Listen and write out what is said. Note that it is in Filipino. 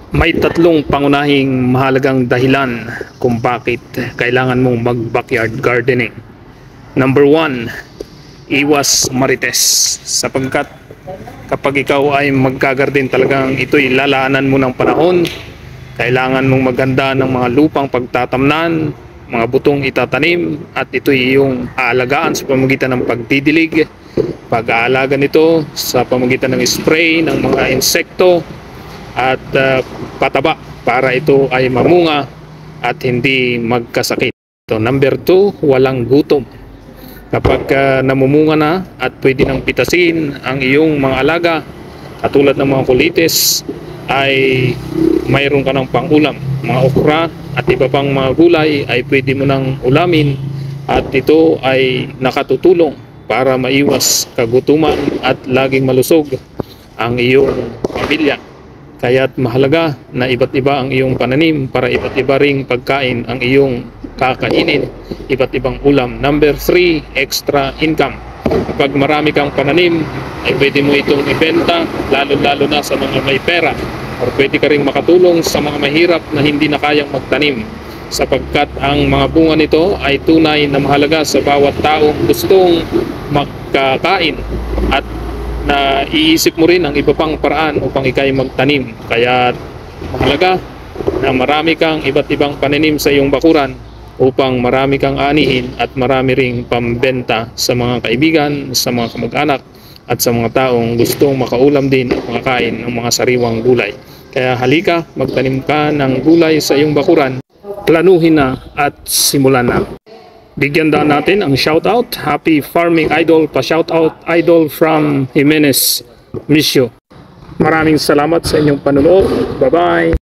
May tatlong pangunahing mahalagang dahilan kung bakit kailangan mong mag-backyard gardening. Number one, iwas marites. Sapagkat kapag ikaw ay maggagarden, talagang ito'y lalaanan mo ng panahon. Kailangan mong maganda ng mga lupang pagtatamnan, mga butong itatanim, at ito'y iyong aalagaan sa pamamagitan ng pagdidilig, pag-aalaga nito sa pamamagitan ng spray ng mga insekto, at pataba para ito ay mamunga at hindi magkasakit. So, number 2, walang gutom. Kapag namumunga na at pwede nang pitasin ang iyong mga alaga, katulad ng mga kulitis, ay mayroon ka ng pangulam. Mga okra at iba pang mga gulay ay pwede mo nang ulamin, at ito ay nakatutulong para maiwas kagutuman at laging malusog ang iyong pamilya. Kaya't mahalaga na iba't iba ang iyong pananim para iba't iba ring pagkain ang iyong kakainin, iba't ibang ulam. Number 3, extra income. Kapag marami kang pananim, ay pwede mo itong ibenta, lalo-lalo na sa mga may pera, o pwede ka ring makatulong sa mga mahirap na hindi na kayang magtanim, sapagkat ang mga bunga nito ay tunay na mahalaga sa bawat taong gustong makakain, at na iisip mo rin ang iba pang paraan upang ikay magtanim. Kaya mahalaga na marami kang iba't ibang pananim sa iyong bakuran upang marami kang anihin at marami ring pambenta sa mga kaibigan, sa mga kamag-anak, at sa mga taong gustong makaulam din at makakain ng mga sariwang gulay. Kaya halika, magtanim ka ng gulay sa iyong bakuran. Planuhin na at simulan na. Bigyan daan natin ang shoutout. Happy Farming Idol, pa-shoutout Idol from Jimenez, Misyo. Maraming salamat sa inyong panonood. Bye-bye!